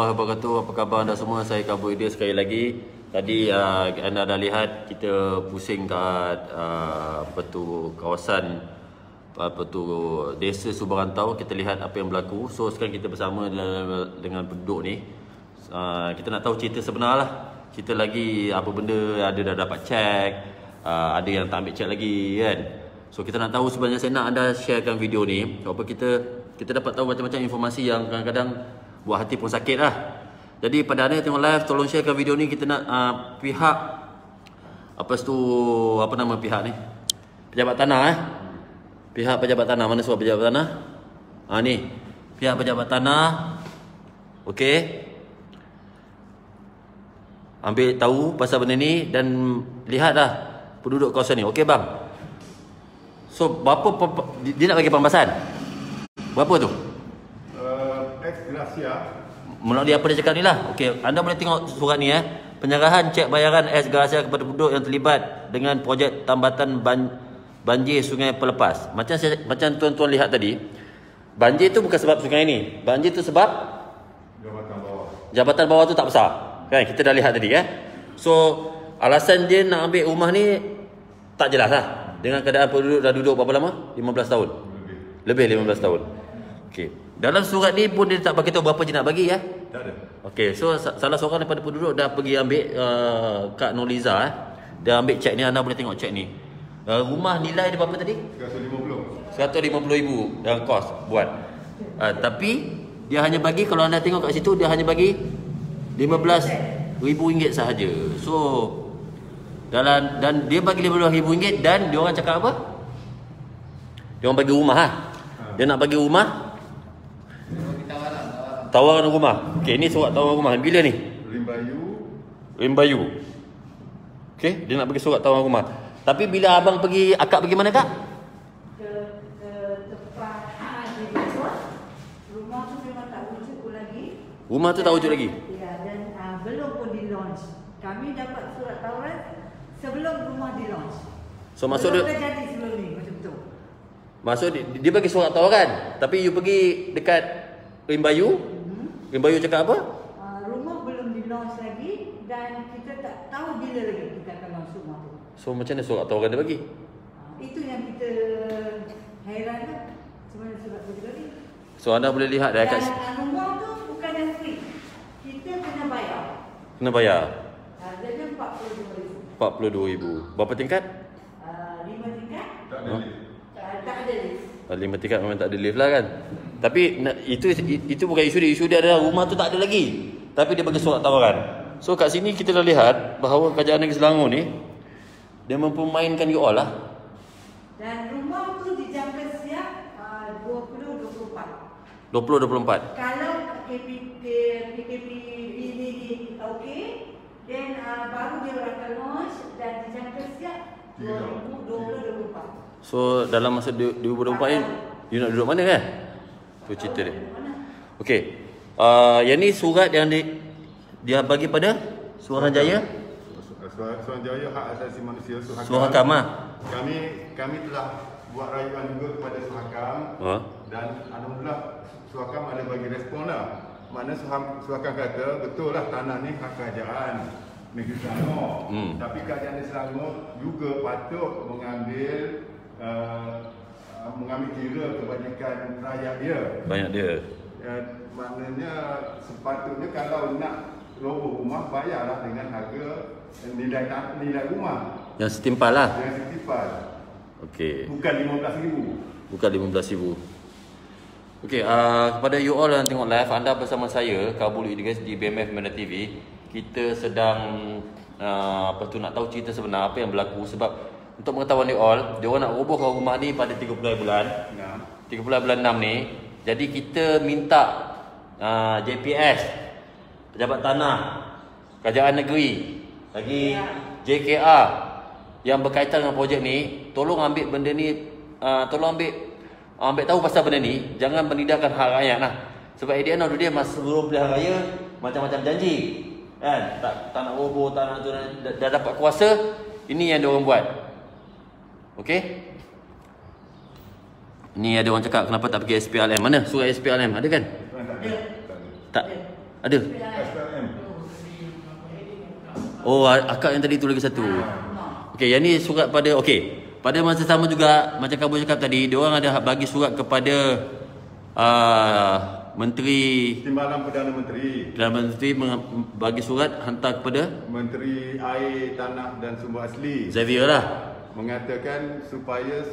warahmatullahi wabarakatuh. Apa khabar anda semua? Saya Kabul Idris sekali lagi. Tadi anda dah lihat kita pusing kat kawasan desa Subarantau. Kita lihat apa yang berlaku. So sekarang kita bersama dengan penduduk ni. Kita nak tahu cerita sebenar lah. Cerita lagi apa benda ada dah dapat cek, ada yang tak ambil cek lagi kan. So kita nak tahu sebenarnya, saya nak anda sharekan video ni. Apa kita dapat tahu macam-macam informasi yang kadang-kadang buat hati pun sakit lah. Jadi pada anda yang tengok live, tolong sharekan video ni. Kita nak pihak apa nama pihak ni? Pejabat tanah Pihak pejabat tanah. Mana surat pejabat tanah? Ni. Pihak pejabat tanah. Okey. Ambil tahu pasal benda ni dan lihatlah penduduk kawasan ni. Okey bang. So berapa dia nak bagi pembahasan? Berapa tu? Ex gracia. Melalui apa dia cakap ni lah. Okey, anda boleh tengok surat ni Penyerahan cek bayaran ex gracia kepada penduduk yang terlibat dengan projek tambatan banjir Sungai Pelepas. Macam tuan-tuan lihat tadi, banjir tu bukan sebab sungai ni. Banjir tu sebab Jabatan bawah. Jabatan bawah tu tak besar. Kan kita dah lihat tadi So alasan dia nak ambil rumah ni tak jelas lah. Dengan keadaan penduduk dah duduk berapa lama? 15 tahun. Lebih 15 tahun. Okey. Dalam surat ni pun dia tak bagi tahu berapa je nak bagi Tak ada. Okey, so salah seorang daripada penduduk dah pergi ambil Kak Noliza Dia ambil cek ni, anda boleh tengok cek ni. Rumah nilai dia berapa tadi? 150. 150,000 dalam kos buat. Tapi dia hanya bagi, kalau anda tengok kat situ, dia hanya bagi RM15,000 sahaja. So dan dia bagi RM15,000 dan dia orang cakap apa? Dia orang bagi rumah Dia nak bagi rumah, tawaran rumah. Okey, ni surat tawaran rumah. Bila ni? Rimbayu. Okey, dia nak bagi surat tawaran rumah. Tapi bila abang pergi, akak pergi mana kak? Ke tempat di Bogor. Rumah tu memang tak wujud lagi. Rumah tu tak wujud lagi? Ya, dan belum pun di launch. Kami dapat surat tawaran sebelum rumah di launch. So maksud dia, belum jadi sebelum ni, betul-betul. maksud dia bagi surat tawaran, tapi you pergi dekat Rimbayu. Rimbayu cakap apa? Rumah belum di launch lagi dan kita tak tahu bila lagi kita akan launch rumah tu. So macam mana surat tawaran dia bagi? Itu yang kita hairan kan. Macam mana surat tu tadi? So anda boleh lihat dah kat rumah tu bukan yang free. Kita kena bayar. kena bayar Harganya RM42,000. 42,000. Berapa tingkat? 5 tingkat. Tak ada lift. Tak ada lift. 5 tingkat memang tak ada lift lah kan. Tapi itu bukan isu dia. Isu dia adalah rumah tu tak ada lagi, tapi dia bagi surat tawaran. So kat sini kita dah lihat bahawa Kerajaan Negeri Selangor ni dia mempermainkan you all lah. Dan rumah tu dijangka siap 2024. 2024. Kalau PKP ini okey, then baru dia akan launch dan dijangka siap 2024. So dalam masa 2024 ni you nak duduk mana kan? Tu cerita dia. Okey. Yang ni surat yang dia bagi pada Suruhanjaya. Suruhanjaya Hak Asasi Manusia Suruhakam Kami telah buat rayuan juga kepada Suruhakam. Dan alhamdulillah Suruhakam ada bagi respon lah. Mana Suruhakam kata betul lah tanah ni hak kerajaan Negeri Selangor. Tapi kerajaan Negeri Selangor juga patut mengambil kira kebajikan rakyat dia. Banyak dia. Maknanya sepatutnya kalau nak roboh rumah, bayarlah dengan harga nilai rumah Yang setimpal lah. yang setimpal. Okey. Bukan RM15,000. Bukan RM15,000. Okey, kepada you all yang tengok live, anda bersama saya Kabul Idris di BMF Media TV. Kita sedang nak tahu cerita sebenar apa yang berlaku. Sebab untuk pengetahuan you all, dia orang nak robohkan rumah ni pada 30 bulan 30 bulan 6 ni. Jadi kita minta JPS, Pejabat Tanah, Kerajaan Negeri, lagi JKR yang berkaitan dengan projek ni, tolong ambil benda ni, tolong ambil tahu pasal benda ni. Jangan menidakkan hak rakyat lah. Sebab at the end of the day, masa sebelum pilihan raya, macam-macam janji kan, tak nak roboh, tak nak tu, dah dapat kuasa. Ini yang dia orang buat. Okey. Ni ada orang cakap kenapa tak pergi SPLM. Mana surat SPLM? Ada kan? Ada. Tak. Ada? SPLM. Oh, akak yang tadi tu lagi satu. Okey, yang ni surat pada pada masa sama juga macam kamu cakap tadi, dia orang ada bagi surat kepada Menteri Timbalan Perdana Menteri. Perdana Menteri bagi surat hantar kepada Menteri Air, Tanah dan Sumber Asli. Xavier lah. Mengatakan supaya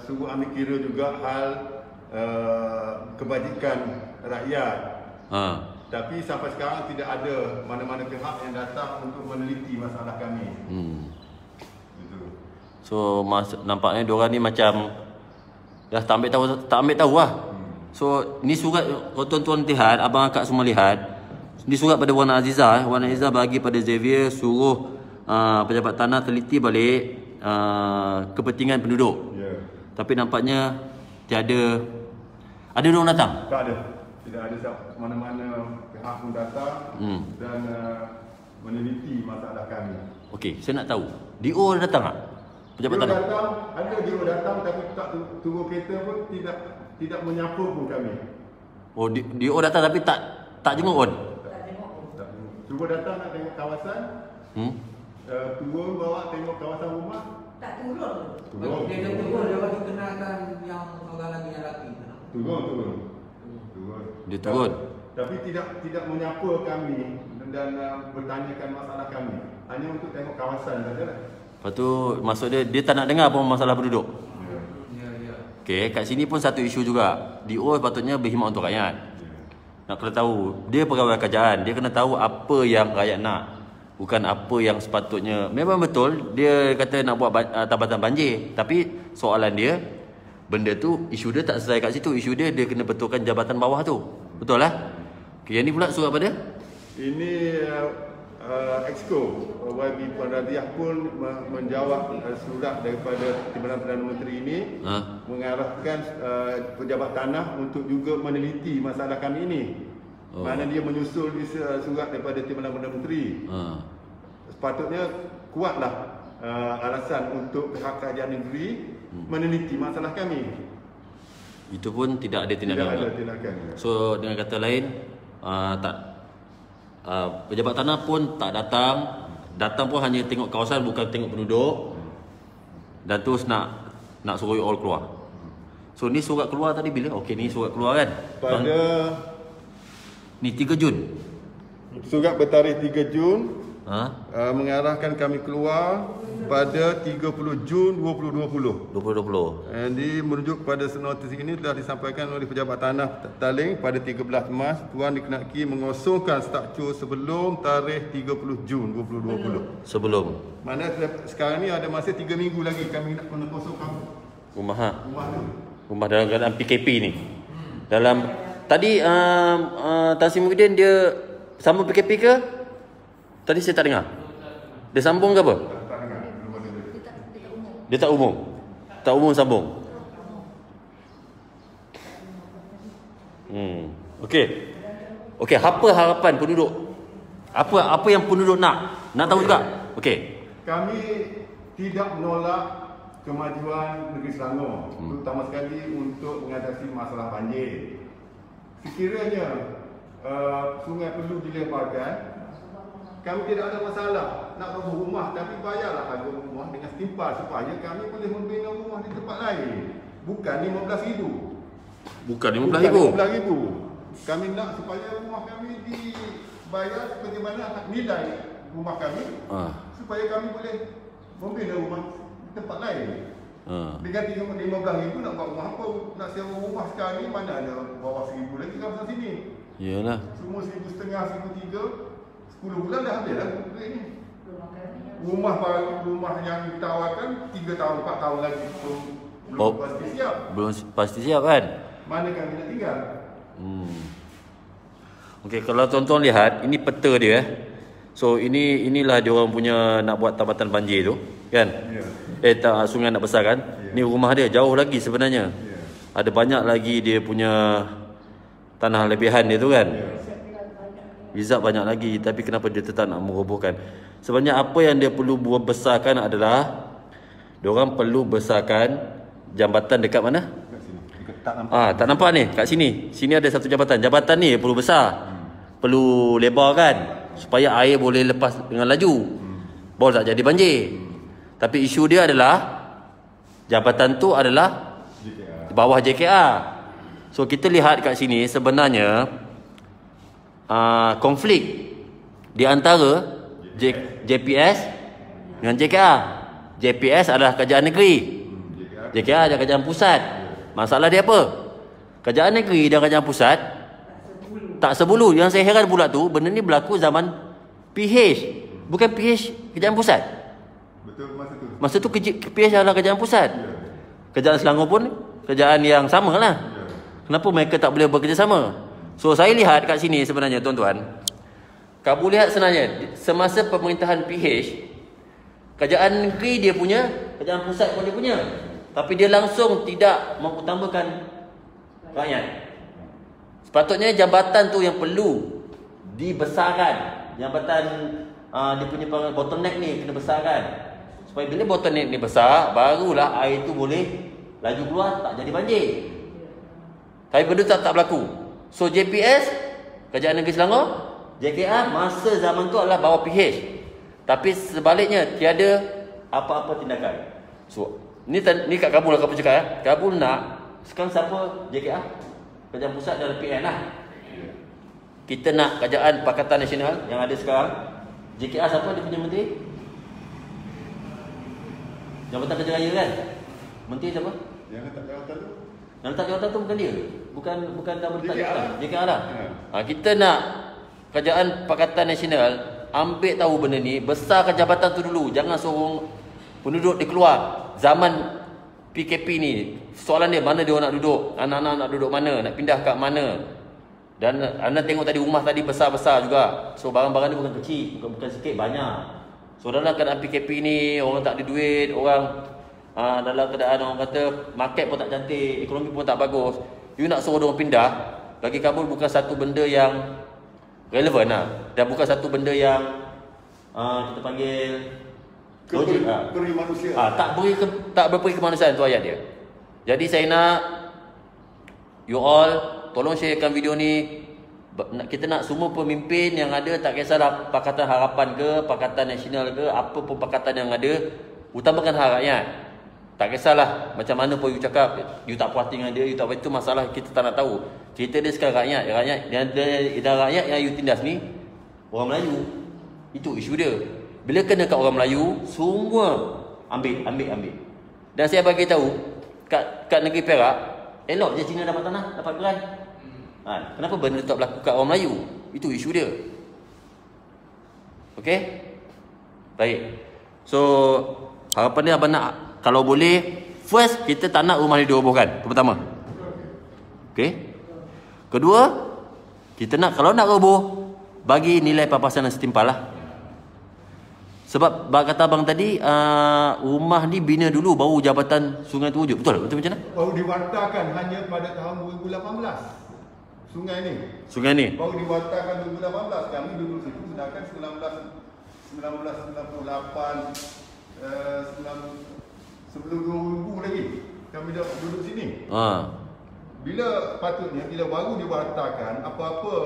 suruh ambil kira juga hal kebajikan rakyat. Tapi sampai sekarang tidak ada mana-mana pihak yang datang untuk meneliti masalah kami. Gitu. So nampaknya diorang ni macam dah tak ambil tahu lah. So ni surat, kalau tuan-tuan lihat, abang akak semua lihat, ni surat pada Wan Azizah. Wan Azizah bagi pada Xavier suruh pejabat tanah teliti balik kepentingan penduduk. Tapi nampaknya tiada ada orang datang. Tak ada. Tidak ada mana-mana pihak pun datang dan meneliti masalah kami. Okey, saya nak tahu. DO ada datang tak? Pejabat DO tanah. datang, ada DO datang tapi tak turun kereta pun tidak menyapa pun kami. Oh, DO datang tapi tak jenguk pun. Cuba datang nak tengok kawasan. Turun bawa tengok kawasan rumah. Tak turun. Dia turun, dia bagi kenalkan yang orang lagi yang lelaki. Turun. Dia turun. Tapi tidak menyapa kami dan bertanyakan masalah kami. Hanya untuk tengok kawasan sajalah. Lepas tu maksud dia tak nak dengar pun masalah penduduk. Ya. Okey, kat sini pun satu isu juga. DO patutnya berkhidmat untuk rakyat. Nak kena tahu, dia pegawai kerajaan, dia kena tahu apa yang rakyat nak. Bukan apa yang sepatutnya. Memang betul dia kata nak buat tambatan banjir, tapi soalan dia, benda tu isu dia tak selesai kat situ. Isu dia kena betulkan jabatan bawah tu. Betul lah? Okay, yang ni pula surat pada? Ini Exco YB Puan Radiah pun menjawab surat daripada Timbalan Perdana Menteri ini mengarahkan pejabat tanah untuk juga meneliti masalah kami ini. Mana dia menyusul di surat daripada Timbalan Perdana Menteri. Sepatutnya kuatlah alasan untuk pihak kerajaan negeri meneliti masalah kami. Itu pun tidak ada tindakan. Tidak ada tindakan. So dengan kata lain, pejabat tanah pun tak datang. Datang pun hanya tengok kawasan, bukan tengok penduduk. Dan terus nak suruh you all keluar. So ni surat keluar tadi bila? Okey, ni surat keluar kan? Pada ni 3 Jun. Surat bertarikh 3 Jun mengarahkan kami keluar pada 30 Jun 2020. 2020. Jadi merujuk kepada notis ini telah disampaikan oleh pejabat tanah Taling pada 13 Mac, tuan dikenaki mengosongkan struktur sebelum tarikh 30 Jun 2020. Sebelum. Mana sekarang ni ada masa 3 minggu lagi kami nak kena kosongkan Rumah tu. Rumah dalam keadaan PKP ni. Dalam tadi Tan Sri Muhyiddin dia sama PKP ke? Tadi saya tak dengar. Dia sambung ke apa? Dia tak umum. Tak umum sambung. Okey, apa harapan penduduk? Apa yang penduduk nak? Nak tahu juga. Okey. Kami tidak menolak kemajuan negeri Selangor, terutama sekali untuk mengatasi masalah banjir. Sekiranya sungai perlu dilebarkan, kami tidak ada masalah nak bangun rumah, tapi bayarlah harga rumah dengan setimpal supaya kami boleh membina rumah di tempat lain. Bukan RM15,000. Bukan RM15,000. Kami nak supaya rumah kami dibayar seperti mana nilai rumah kami, supaya kami boleh membina rumah di tempat lain. Dengan RM15,000 nak buat rumah apa? Nak sewa rumah sekarang ni mana ada bawah RM1,000 lagi kawasan sini. Yalah. Semua RM1,500, RM1,300. 10 bulan dah habis lah duit ni. Rumah yang ditawarkan 3 tahun, 4 tahun lagi belum pasti siap. Belum pasti siap kan? Mana kami nak tinggal? Okey, kalau tuan-tuan lihat, ini peta dia. So inilah dia orang punya nak buat tambatan banjir tu, kan? Sungai nak besar kan? Ni rumah dia jauh lagi sebenarnya. Ada banyak lagi dia punya tanah lebihan dia tu kan? Rizab banyak lagi, tapi kenapa dia tetap nak merobohkan? Sebenarnya apa yang dia perlu besarkan adalah diorang perlu besarkan jambatan dekat mana? Dekat sini. Tak nampak. Tak nampak ni, kat sini. Sini ada satu jambatan. Jambatan ni perlu besar. perlu lebar kan, supaya air boleh lepas dengan laju, baru tak jadi banjir. Tapi isu dia adalah jabatan tu adalah di bawah JKR. So kita lihat kat sini sebenarnya konflik di antara JPS dengan JKR. JPS adalah kerajaan negeri, JKR adalah kerajaan pusat. Masalah dia apa? Kerajaan negeri dan kerajaan pusat tak sebulu. Yang saya heran pula tu, benda ni berlaku zaman PH, bukan PH kerajaan pusat. Betul masa tu PH adalah kerajaan pusat. Kerajaan Selangor pun kerajaan yang sama lah. Kenapa mereka tak boleh bekerjasama? So saya lihat kat sini sebenarnya tuan-tuan, kamu lihat sebenarnya semasa pemerintahan PH, kerajaan negeri dia punya, kerajaan pusat pun dia punya, tapi dia langsung tidak mengutamakan rakyat. Sepatutnya jabatan tu yang perlu dibesarkan. Jabatan dia punya bottleneck ni kena besarkan, supaya bila bottleneck ni besar, barulah air tu boleh laju keluar, tak jadi banjir. Tapi benda tak berlaku. So JPS, Kerajaan Negeri Selangor, JKR masa zaman tu adalah bawah PH. Tapi sebaliknya tiada apa-apa tindakan. So ni kat Kabul lah, Kabul cakap Kabul nak sekarang siapa? JKR, Kerajaan Pusat dan PN lah. Kita nak Kerajaan Pakatan Nasional yang ada sekarang. JKR siapa dia punya menteri? Jabatan Kerja Raya kan? Menteri siapa? Yang letak jawatan tu? Yang letak jawatan tu bukan dia. Bukan nama letak jawatan. JKR lah. Kita nak Kerajaan Pakatan Nasional ambil tahu benda ni, besarkan jabatan tu dulu. Jangan suruh penduduk dia keluar. Zaman PKP ni, soalan dia mana dia nak duduk, anak-anak nak duduk mana, nak pindah kat mana. Dan anda tengok tadi rumah tadi besar-besar juga. So barang-barang ni bukan kecil, bukan sikit, banyak. So dalam keadaan PKP ni, orang tak ada duit, orang dalam keadaan orang kata market pun tak cantik, ekonomi pun tak bagus. You nak suruh orang pindah, bagi Kabul bukan satu benda yang relevan lah. Dan bukan satu benda yang kita panggil logik lah. Peri manusia. Tak berperi kemanusiaan, tu ayat dia. Jadi saya nak you all tolong sharekan video ni. Kita nak semua pemimpin yang ada, tak kisahlah Pakatan Harapan ke, Pakatan Nasional ke, apa pun pakatan yang ada, utamakan hak rakyat. Tak kisahlah macam mana pun you cakap, you tak puas hati dengan dia, you tak apa, itu masalah kita tak nak tahu. Cerita dia sekarang rakyat dan rakyat yang you tindas ni orang Melayu. Itu isu dia. Bila kena kat orang Melayu, semua ambil. Dan saya bagi tahu kat negeri Perak, elok je Cina dapat tanah, dapat gerai. Kenapa benda tak berlaku kat orang Melayu? Itu isu dia. Okey? Baik. So harapan dia abang nak, kalau boleh, first kita tak nak rumah ni dirobohkan. Itu pertama. Okey? Kedua, kita nak kalau nak roboh, bagi nilai pampasan yang setimpal lah. Sebab kata abang tadi, rumah ni bina dulu baru jabatan sungai tu wujud. Betul macam mana? Baru diwartakan hanya pada tahun 2018. Sungai ni baru diwartakan 2018. Kami duduk situ sedangkan 1998 sebelum 2000 lagi kami dah duduk sini. Bila patutnya bila baru diwartakan, apa-apa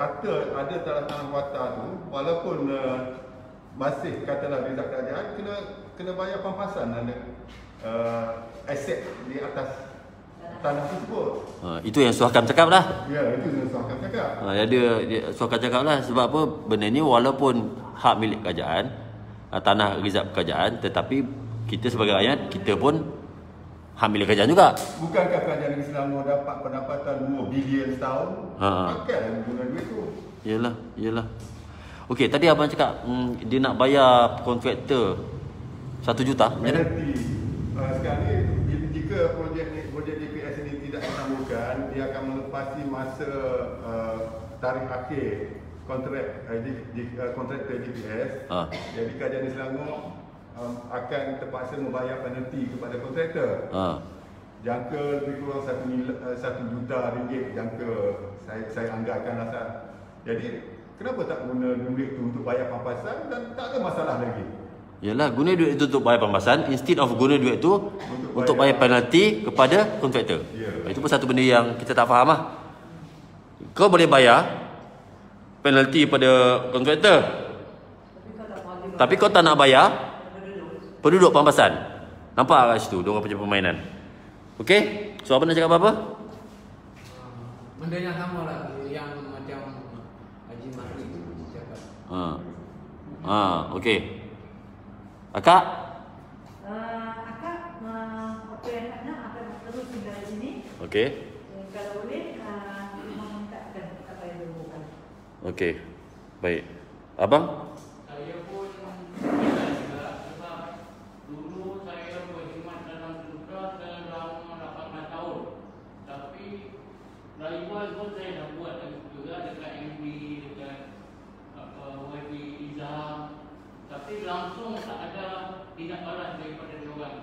harta ada dalam tanah warta tu, walaupun masih katalah rizal kerajaan, kena bayar pampasan aset di atas tanah tersebut. Itu yang Suhakam cakap lah. Ya, itu yang Suhakam cakap. Suhakam cakap lah. Sebab apa, benda ni walaupun hak milik kerajaan, tanah rizab kerajaan, tetapi kita sebagai rakyat, kita pun hak milik kerajaan juga. Bukankah kerajaan negeri Selangor dapat pendapatan 2 bilion setahun? Pakailah guna duit tu. Yelah. Okey, tadi abang cakap dia nak bayar kontraktor 1 juta. Penalti. Sekarang ni jika projek DPS ini tidak disambungkan, dia akan melepasi masa tarikh akhir kontraktor DPS. Jadi kerajaan negeri Selangor akan terpaksa membayar penalti kepada kontraktor. Jangka lebih kurang 1 juta ringgit, jangka saya anggarkan asal. Jadi kenapa tak guna duit tu untuk bayar pampasan dan tak ada masalah lagi? Yalah, guna duit itu untuk bayar pampasan instead of guna duit itu untuk bayar penalti kepada kontraktor. Itu pun satu benda yang kita tak faham lah. Kau boleh bayar, penalti pada kontraktor. Tapi kau tak nak bayar penduduk Pampasan. Nampak kat situ diorang punya permainan. Okey? So apa nak cakap apa? Benda yang sama lah yang macam Haji Mahdi cakap. Okey. Akak? Akak apa yang nak akan terus tinggal di sini. Okey. Kalau boleh memintakan apa yang dibutuhkan. Okey. Baik. Abang? Saya pun juga sebab dulu saya berkhidmat dalam tentera selama 18 tahun. Tapi rival pun saya dah buat juga dekat MB, dekat YB Izam. Tapi langsung tak ada tindak balas daripada diorang.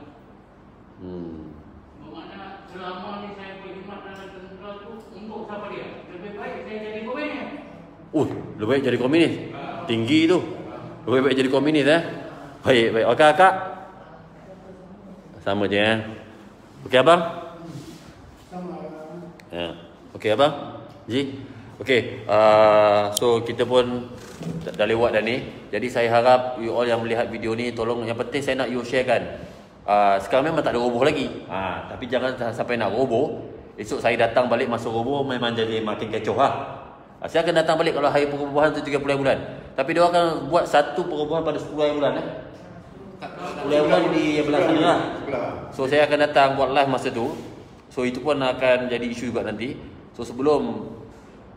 Bermakna selama ni saya berkhidmat dalam tentera tu untuk siapa dia? Lebih baik saya jadi komunis. Lebih baik jadi komunis. Tinggi tu. Lebih baik jadi komunis Baik. Okey akak. Sama je Okey abang? Sama. Ya. Okey abang? Ji? Okey, so kita pun dah lewat dah ni. Jadi saya harap you all yang melihat video ni, tolong, yang penting saya nak you sharekan. Sekarang memang tak ada roboh lagi. Tapi jangan sampai nak roboh. Esok saya datang balik masuk roboh, memang jadi makin kecoh saya akan datang balik kalau hari perubahan tu 30 bulan. Tapi dia akan buat satu perubahan pada 10 bulan 10 bulan di yang belah sana lah. So saya akan datang buat live masa tu. So itu pun akan jadi isu juga nanti. So sebelum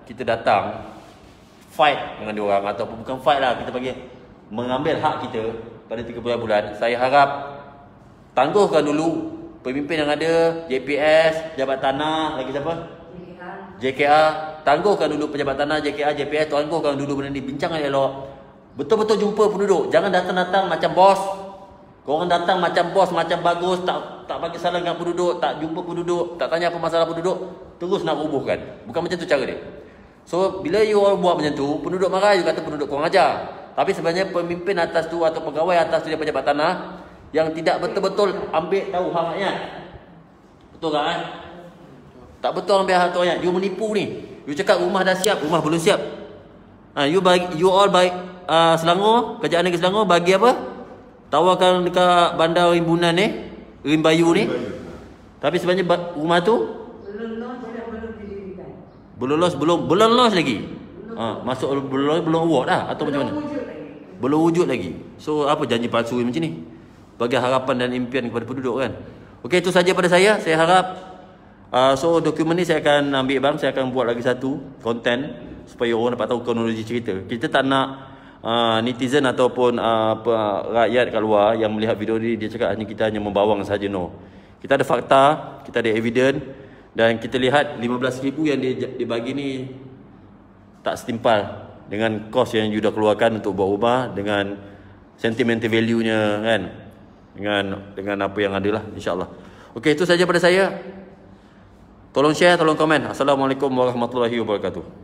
kita datang fight dengan dia orang, ataupun bukan fight lah, kita bagi mengambil hak kita pada 30 bulan. Saya harap tangguhkan dulu pemimpin yang ada, JPS, Jabat Tanah, lagi siapa? JKA. Tangguhkan dulu pejabat tanah, JKA, JPS, tangguhkan dulu benda ni, bincangkan elok. Betul-betul jumpa penduduk. Jangan datang-datang macam bos. Korang datang macam bos, macam bagus, tak bagi salam dengan penduduk, tak jumpa penduduk, tak tanya apa masalah penduduk, terus nak rubuhkan. Bukan macam tu cara dia. So bila you all buat macam tu, penduduk marah, you kata penduduk kurang ajar. Tapi sebenarnya pemimpin atas tu atau pegawai atas tu dia pejabat tanah yang tidak betul-betul ambil tahu hak rakyat. Betul tak Tak betul ambil hak rakyat. You menipu ni. You cakap rumah dah siap, rumah belum siap. You all bagi Selangor, Kerajaan Negeri Selangor bagi apa? Tawarkan dekat bandar Rimbunan ni, Rimbayu ni. Tapi sebenarnya rumah tu belum launch lagi. Masuk belum award dah atau macam mana? Belum wujud lagi. So apa janji palsu macam ni? Bagi harapan dan impian kepada penduduk kan. Okey, itu saja pada saya. Saya harap so dokumen ni saya akan ambil bang, saya akan buat lagi satu konten supaya orang dapat tahu kronologi cerita. Kita tak nak netizen ataupun rakyat kat luar yang melihat video ni dia cakap kita hanya membawang saja. No. Kita ada fakta, kita ada evidence dan kita lihat 15,000 yang dia bagi ni tak setimpal dengan kos yang you dah keluarkan untuk buat rumah, dengan sentimental value-nya kan. Dengan apa yang ada lah, insya-Allah. Okey, itu saja pada saya. Tolong share, tolong komen. Assalamualaikum warahmatullahi wabarakatuh.